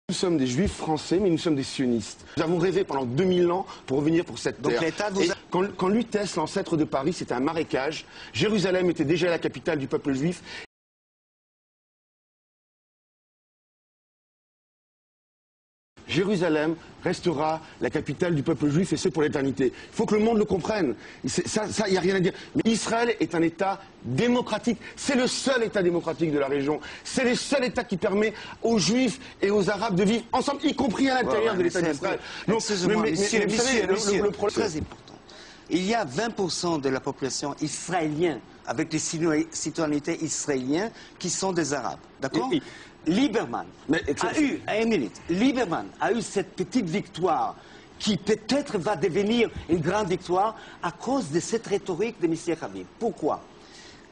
Nous sommes des juifs français, mais nous sommes des sionistes. Nous avons rêvé pendant 2000 ans pour revenir pour cette terre. Et quand Lutèce, l'ancêtre de Paris, c'était un marécage, Jérusalem était déjà la capitale du peuple juif. Jérusalem restera la capitale du peuple juif et ce pour l'éternité. Il faut que le monde le comprenne. Ça, il n'y a rien à dire. Mais Israël est un État démocratique. C'est le seul État démocratique de la région. C'est le seul État qui permet aux Juifs et aux Arabes de vivre ensemble, y compris à l'intérieur de l'État d'Israël. Donc, le problème très important. Il y a 20% de la population israélienne avec des citoyennetés israéliennes qui sont des Arabes. D'accord? Lieberman a eu cette petite victoire qui peut-être va devenir une grande victoire à cause de cette rhétorique de M. Habib. Pourquoi?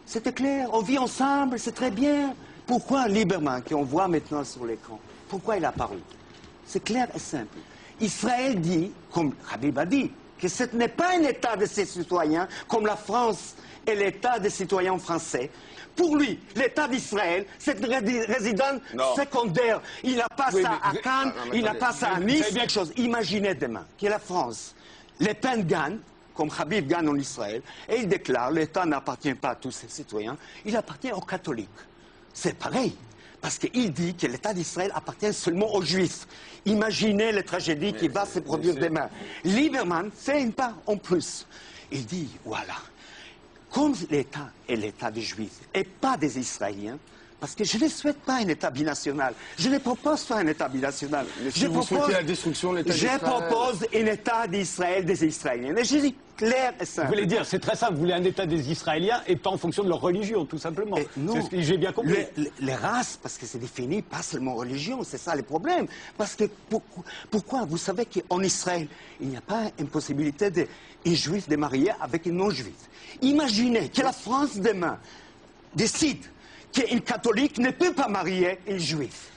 C'était clair, on vit ensemble, c'est très bien. Pourquoi Lieberman, qu'on voit maintenant sur l'écran, pourquoi il a apparu? C'est clair et simple. Israël dit, comme Habib a dit, que ce n'est pas un État de ses citoyens, comme la France est l'État des citoyens français. Pour lui, l'État d'Israël, c'est une résidence secondaire. Il n'a pas ça à Cannes, il n'a pas ça à Nice. Imaginez demain que la France, Le Pen gagne, comme Habib gagne en Israël, et il déclare l'État n'appartient pas à tous ses citoyens, il appartient aux catholiques. C'est pareil, parce qu'il dit que l'État d'Israël appartient seulement aux Juifs. Imaginez la tragédie qui va se produire demain. Lieberman fait une part en plus. Il dit, voilà. Comme l'État est l'État des Juifs et pas des Israéliens, parce que je ne souhaite pas un État binational. Je ne propose pas un État binational. Mais si vous souhaitez la destruction de l'État d'Israël... Je propose un État d'Israël des Israéliens. Et je dis clair et simple. Vous voulez dire, c'est très simple, vous voulez un État des Israéliens et pas en fonction de leur religion, tout simplement. C'est ce que j'ai bien compris. Les races, parce que c'est défini pas seulement religion, c'est ça le problème. Parce que pourquoi? Vous savez qu'en Israël, il n'y a pas une possibilité d'un juif de marier avec un non-juif. Imaginez que la France demain décide qu'un catholique ne peut pas marier un juif.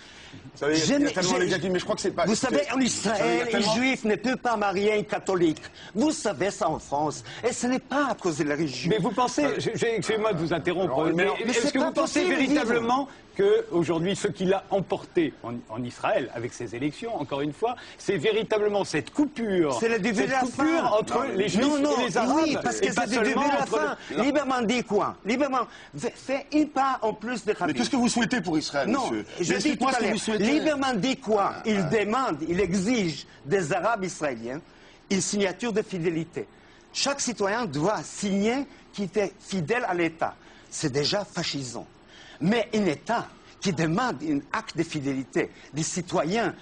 Vous savez, il y a tellement d'exactitudes, mais je crois que c'est pas... Vous savez, en Israël, un juif ne peut pas marier un catholique. Vous savez ça en France. Et ce n'est pas à cause de la religion. Mais vous pensez, excusez-moi de vous interrompre, mais est-ce que vous pensez véritablement qu'aujourd'hui, ce qui l'a emporté en Israël, avec ces élections, encore une fois, c'est véritablement cette coupure, entre les Juifs et les Arabes? Oui, parce que c'est le début de la fin. Lieberman dit quoi? Lieberman fait une part en plus de Habib. Mais qu'est-ce que vous souhaitez pour Israël, monsieur? Non, je dis tout à l'heure. Lieberman dit quoi? Il demande, il exige des Arabes israéliens une signature de fidélité. Chaque citoyen doit signer qu'il est fidèle à l'État. C'est déjà fascisant. Mais un État qui demande un acte de fidélité des citoyens,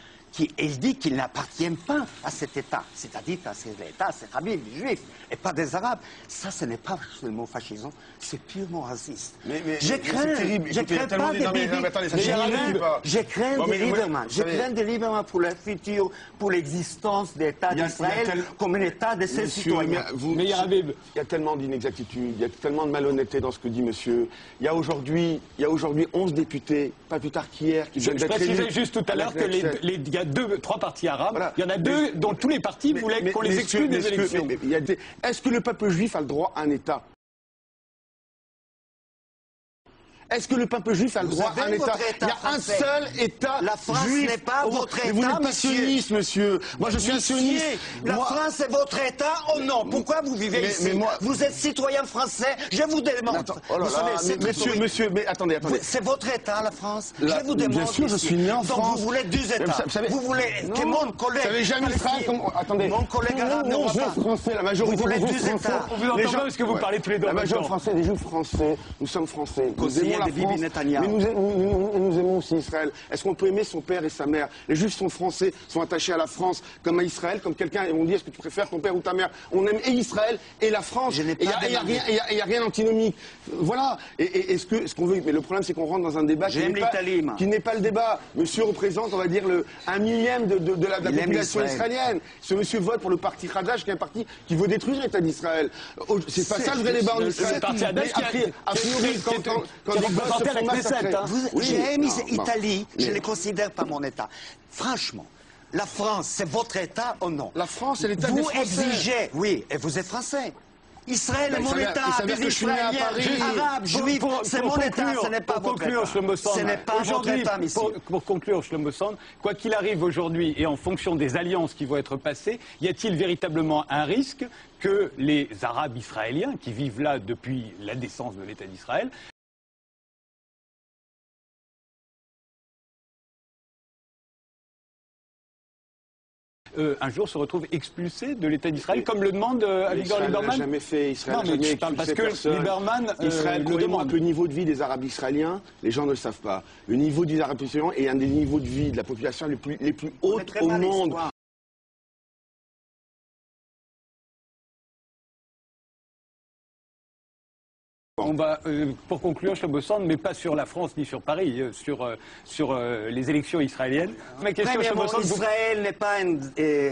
il dit qu'il n'appartient pas à cet État, c'est-à-dire que c'est l'État, c'est Habib, les Juifs, et pas des Arabes. Ça, ce n'est pas seulement fascisant, c'est purement raciste. Je crains pas de Lieberman pour le futur, pour l'existence de l'État d'Israël comme un État de ses citoyens. Mais il y a tellement d'inexactitudes, il y a tellement de malhonnêteté dans ce que dit monsieur. Il y a aujourd'hui 11 députés, pas plus tard qu'hier, qui viennent d'être élus. Je précisais juste tout à l'heure que il y a 3 partis arabes, voilà. Il y en a 2 dont tous les partis voulaient qu'on les exclue des élections. Est-ce que le peuple juif a le droit à un État? Est-ce que le peuple juif a le droit à un État? Il y a un seul État juif. La France n'est pas votre État, vous n'êtes pas sioniste, monsieur. Moi, je suis un sioniste. La France est votre État ou non? Pourquoi vous vivez ici? Vous êtes citoyen français, je vous demande. Vous savez, monsieur, mais attendez. C'est votre État, la France. Je vous demande. Bien sûr, je suis né en France. Donc vous voulez 2 États. Vous voulez que mon collègue... Vous savez jamais Israël comme... Attendez. Mon collègue arabe ne voit pas. Français, la majorité des juifs français. On vous entend parce que vous parlez tous les deux. La majorité français des juifs français, nous sommes français. Nous aimons la France. Mais nous aimons aussi Israël. Est-ce qu'on peut aimer son père et sa mère? Les Juifs sont français, sont attachés à la France comme à Israël, comme quelqu'un, et on dit est-ce que tu préfères ton père ou ta mère? On aime et Israël et la France. Il n'y a rien d'antinomique. Voilà. Et ce qu'on veut. Mais le problème, c'est qu'on rentre dans un débat qui n'est pas le débat. Monsieur représente, on va dire, 1/1000 de la population israélienne. Ce monsieur vote pour le parti Hadash, qui est un parti qui veut détruire l'État d'Israël. C'est pas ça le vrai débat en Israël. Le parti Hadash a priori, J'ai mis l'Italie, je ne considère pas mon État. Franchement, la France, c'est votre État ou non? La France, c'est l'État des Français. Vous exigez, oui, et vous êtes français. Israël est mon État, des Israéliens, arabes, juifs, c'est mon État, ce n'est pas votre État. Ce n'est pas votre État, monsieur. Pour conclure, Shlomo Sand, quoi qu'il arrive aujourd'hui et en fonction des alliances qui vont être passées, y a-t-il véritablement un risque que les Arabes israéliens, qui vivent là depuis la naissance de l'État d'Israël, un jour se retrouvent expulsés de l'État d'Israël, comme le demande Avigdor Lieberman? Israël n'a jamais fait. Israël n'a jamais expulsé parce que personne. Lieberman Israël, croyez-moi, le niveau de vie des Arabes israéliens, les gens ne le savent pas. Le niveau des Arabes israéliens est un des niveaux de vie de la population les plus hautes au monde. On va, pour conclure, Shlomo Sand, mais pas sur la France ni sur Paris, sur les élections israéliennes. Ma question, Israël n'est pas une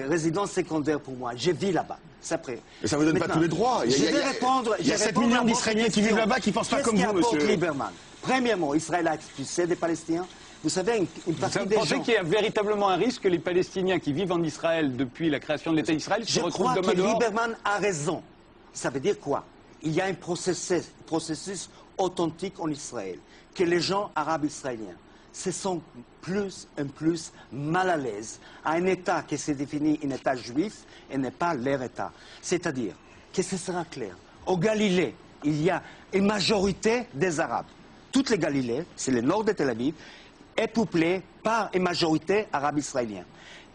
résidence secondaire pour moi. Je vis là-bas. Mais ça ne vous donne pas tous les droits. Il y a 7 millions d'Israéliens qui vivent là-bas qui ne pensent pas comme vous, monsieur. Lieberman. Premièrement, Israël a expulsé des Palestiniens. Vous savez, une partie des gens... Vous pensez qu'il y a véritablement un risque que les Palestiniens qui vivent en Israël depuis la création de l'État d'Israël se retrouvent demain dehors? Je crois que Lieberman a raison. Ça veut dire quoi? Il y a un processus authentique en Israël, que les gens arabes israéliens se sont plus en plus mal à l'aise à un État qui se définit un État juif et n'est pas leur État. C'est-à-dire que ce sera clair. Au Galilée, il y a une majorité des Arabes. Toutes les Galilées, c'est le nord de Tel Aviv, est peuplé par une majorité arabe israélienne.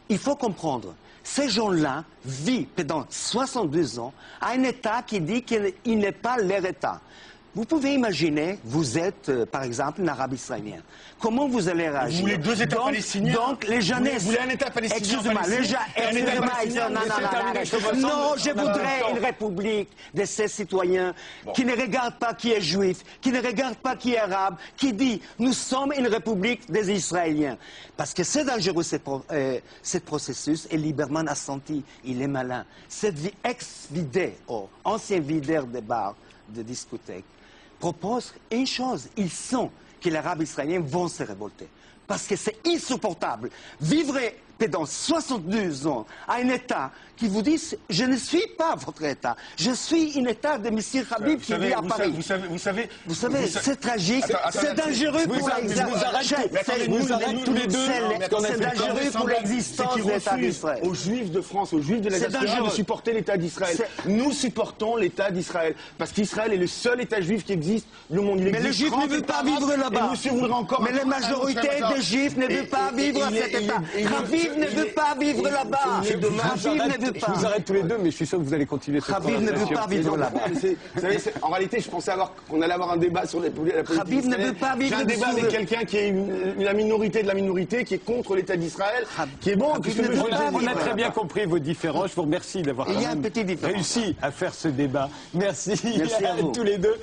Il faut comprendre. Ces gens-là vivent pendant 62 ans à un État qui dit qu'il n'est pas leur État. Vous pouvez imaginer, vous êtes, par exemple, un arabe israélien. Comment vous allez réagir? Vous voulez 2 États palestiniens? Donc, les jeunesses... Vous voulez un État palestinien? Excusez-moi, non, je voudrais une république de ces citoyens qui ne regardent pas qui est juif, qui ne regardent pas qui est arabe, qui dit « nous sommes une république des Israéliens ». Parce que c'est dangereux, ce processus, et Lieberman a senti, il est malin. Cette ex-videur, ancien videur de bars, de discothèques, propose une chose. Ils sentent que les Arabes israéliens vont se révolter. Parce que c'est insupportable. Vivre pendant 62 ans à un État qui vous dit « je ne suis pas votre État, je suis un État de M. Habib qui vit à Paris ». Vous savez, c'est tragique, c'est dangereux pour l'existence de l'État d'Israël. Aux Juifs de France, aux Juifs de la diaspora de supporter l'État d'Israël. Nous supportons l'État d'Israël. Parce qu'Israël est le seul État juif qui existe au monde. Mais les Juifs ne veulent pas vivre là-bas. Mais la majorité des Juifs ne veulent pas vivre à cet État. Habib ne veut pas vivre là-bas. Habib ne veut pas. Je vous arrête tous les deux, mais je suis sûr que vous allez continuer cette conversation. Habib ne veut pas vivre là-bas. Vous savez, en réalité, je pensais qu'on allait avoir un débat sur la politique. Habib ne veut pas vivre. J'ai un débat avec quelqu'un qui est la minorité de la minorité, qui est contre l'État d'Israël, qui est bon. On a très bien compris vos différences. Je vous remercie d'avoir réussi à faire ce débat. Merci à tous les deux.